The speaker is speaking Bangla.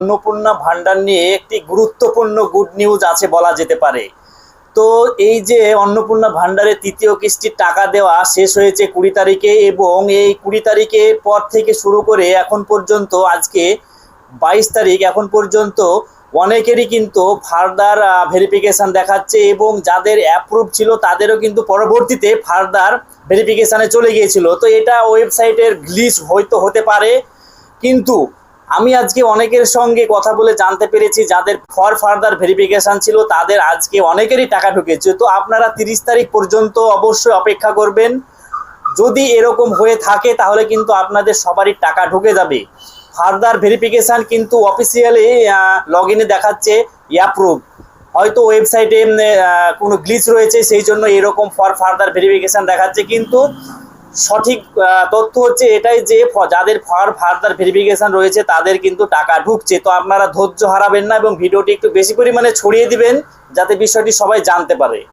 অন্নপূর্ণা ভান্ডার নিয়ে একটি গুরুত্বপূর্ণ গুড নিউজ আছে বলা যেতে পারে। তো এই যে অন্নপূর্ণা ভান্ডারে তৃতীয় কিস্তির টাকা দেওয়া শেষ হয়েছে 20 তারিখে, এবং এই 20 তারিখের পর থেকে শুরু করে এখন পর্যন্ত আজকে 22 তারিখ, এখন পর্যন্ত অনেকেরই কিন্তু ফার্দার ভেরিফিকেশান দেখাচ্ছে, এবং যাদের অ্যাপ্রুভ ছিল তাদেরও কিন্তু পরবর্তীতে ফার্দার ভেরিফিকেশানে চলে গিয়েছিল। তো এটা ওয়েবসাইটের গ্লিচ হয়তো হতে পারে, কিন্তু আমি আজকে অনেকের সঙ্গে কথা বলে জানতে পেরেছি যাদের ফার্দার ভেরিফিকেশান ছিল তাদের আজকে অনেকেরই টাকা ঢুকেছে। তো আপনারা 30 তারিখ পর্যন্ত অবশ্যই অপেক্ষা করবেন। যদি এরকম হয়ে থাকে তাহলে কিন্তু আপনাদের সবারই টাকা ঢুকে যাবে। ফার্দার ভেরিফিকেশান কিন্তু অফিসিয়ালি লগ ইনে দেখাচ্ছে অ্যাপ্রুভ। হয়তো ওয়েবসাইটে কোনো গ্লিচ রয়েছে, সেই জন্য এরকম ফার্দার ভেরিফিকেশান দেখাচ্ছে, কিন্তু সঠিক তথ্য হচ্ছে এটাই যে যাদের ফার্দার ভেরিফিকেশান রয়েছে তাদের কিন্তু টাকা ঢুকছে। তো আপনারা ধৈর্য হারাবেন না এবং ভিডিওটি একটু বেশি পরিমাণে ছড়িয়ে দিবেন যাতে বিষয়টি সবাই জানতে পারে।